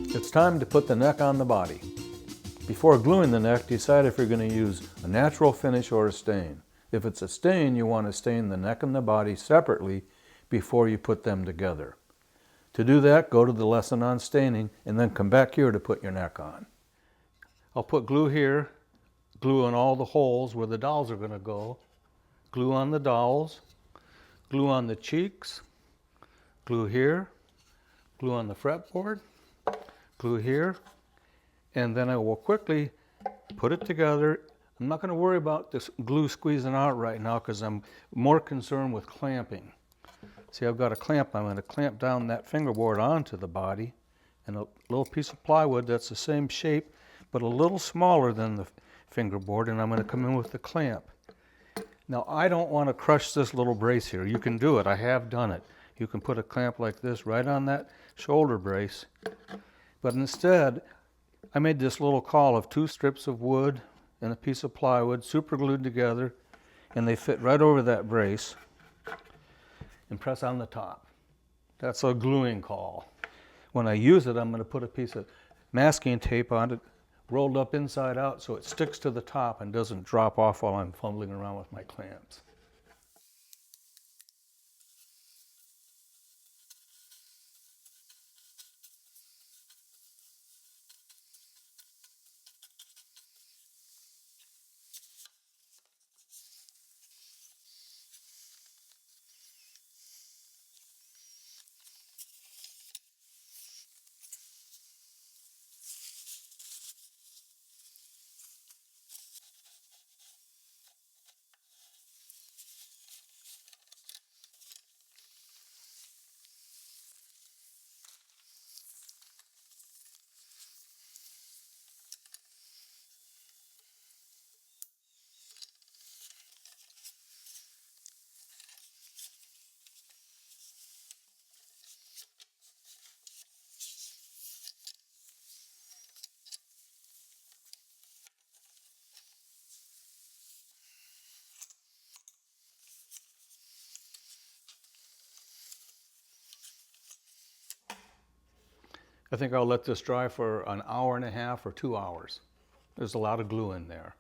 It's time to put the neck on the body. Before gluing the neck, decide if you're going to use a natural finish or a stain. If it's a stain, you want to stain the neck and the body separately before you put them together. To do that, go to the lesson on staining and then come back here to put your neck on. I'll put glue here, glue on all the holes where the dowels are going to go, glue on the dowels, glue on the cheeks, glue here, glue on the fretboard, glue here, and then I will quickly put it together. I'm not going to worry about this glue squeezing out right now because I'm more concerned with clamping. See, I've got a clamp. I'm going to clamp down that fingerboard onto the body and a little piece of plywood that's the same shape but a little smaller than the fingerboard, and I'm going to come in with the clamp. Now, I don't want to crush this little brace here. You can do it. I have done it. You can put a clamp like this right on that shoulder brace. But instead, I made this little caul of 2 strips of wood and a piece of plywood super glued together, and they fit right over that brace, and press on the top. That's a gluing caul. When I use it, I'm going to put a piece of masking tape on it, rolled up inside out so it sticks to the top and doesn't drop off while I'm fumbling around with my clamps. I think I'll let this dry for an hour and a half or 2 hours. There's a lot of glue in there.